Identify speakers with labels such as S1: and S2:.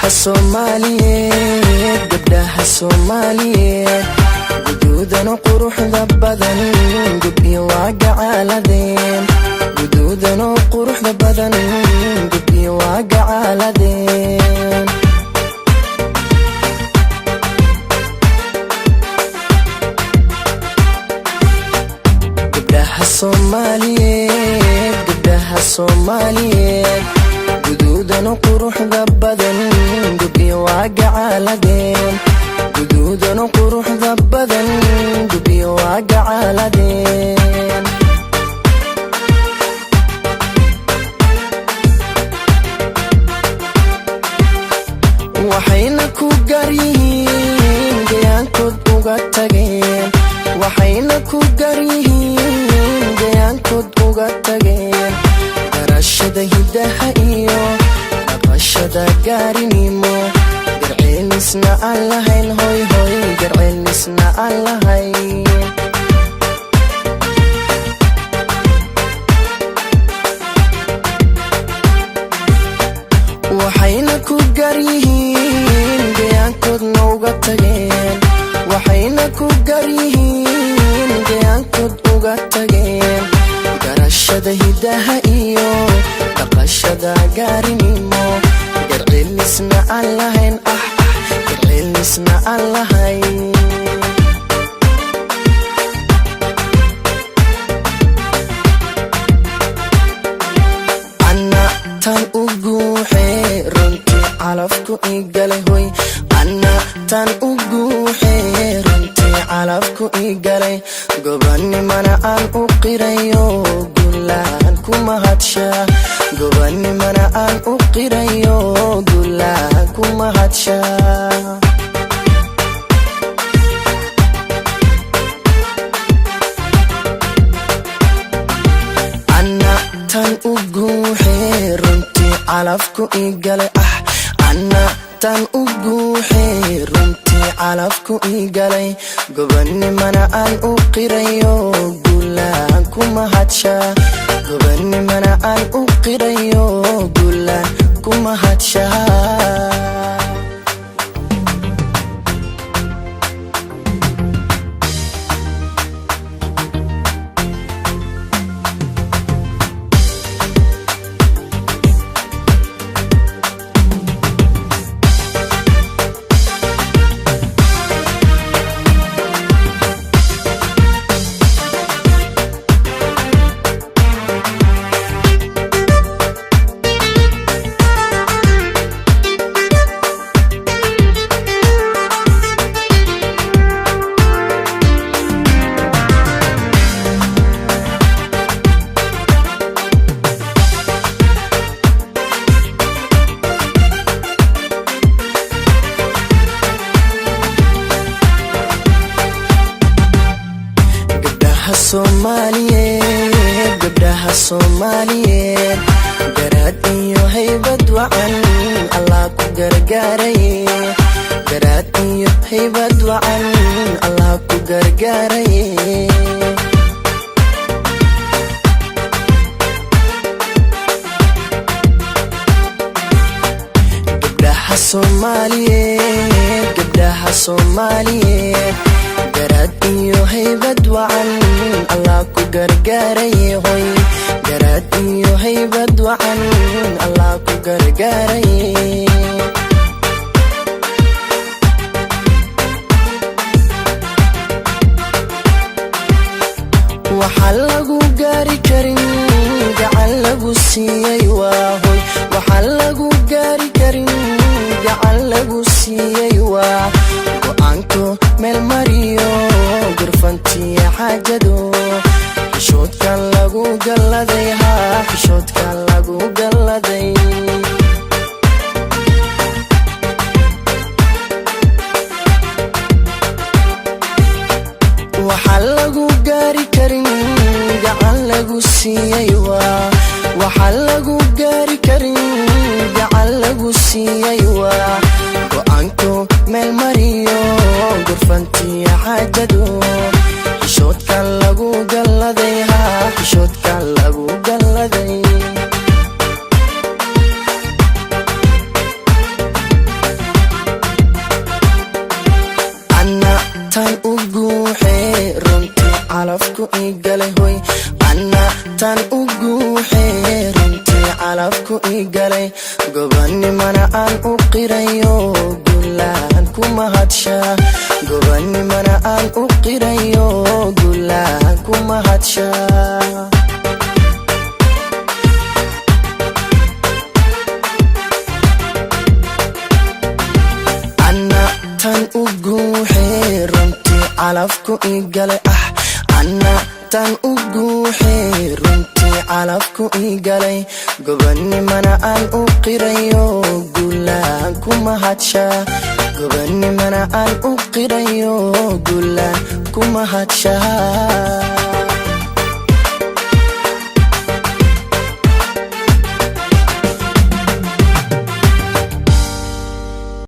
S1: Soomaaliyeed gabdhaha Soomaaliyeed guduudan quruxda badan gubyo waa gacaaladeen guduudan quruxda badan gubyo waa gacaaladeen gabdhaha Soomaaliyeed guduudan quruxda badan gubyo waa gacaaladeen guduudan quruxda badan gubyo waa gacaaladeen waxayna ku garyihiin gayaankood uga tageen waxayna ku garyihiin gayaankood uga tageen garashada hidaha iyo dhaqashada gaarinimo garceelisna aan lahayn hoy hoy garceelisna aan lahayn waxayna ku garyihiin gayaankoodna uga tageen waxayna ku garyihiin gayaankood uga tageen garashada hidaha iyo dhaqashada gaarinimo garceelisna aan lahayn garceelisna aan lahayn anna tan u guuxee runtii calafku igalay hoy anna tan u guuxee runtii calafku igalay gobanimana aan u qirayo gulaan ku mahadshaa gobanimana aan u qirayo gulaan ku mahadshaa anna tan u guuxee runtii calafku igalay anna tan u guuxee runtii calafku igalay gobanimana aan u qirayo gulaan ku mahadshaa gobanimana aan u qirayo gulaan ku mahadshaa gabdhaha Soomaaliyeed garaad iyo haybad wacan Allah ku gargaaray garaad iyo haybad wacan Allah ku gargaaray gabdhaha Soomaaliyeed garaad iyo haybad wacan Allah ku gargaaray hoy garaad iyo haybad wacan Allah ku gargaaray waxa lagu gaari karin gacan lagu siiyay waa hoy waxa lagu gaari karin gacan lagu siiyay waa go'aanko meel mariyo gurfantiya xaajado xishoodkan lagu galladay xishoodkan lagu galladay waxa lagu gaari karin gacan lagu siiyay waa waxa lagu gaari karin gacan lagu siiyay waa go'aanko meel mariyo gurfantiya xaajado xishoodkan lagu galladay xishoodkan lagu galladay qirayo guulaan kuma hadsha gobanimana aan u qirayo guulaan kuma hadsha tan uguuxe runtii calafku igale anna tan uguuxe runtii calafku igalay gobanimana aan u qirayo guulaan kuma hadsha gobanimana aan u qirayo guulaan kuma hadsha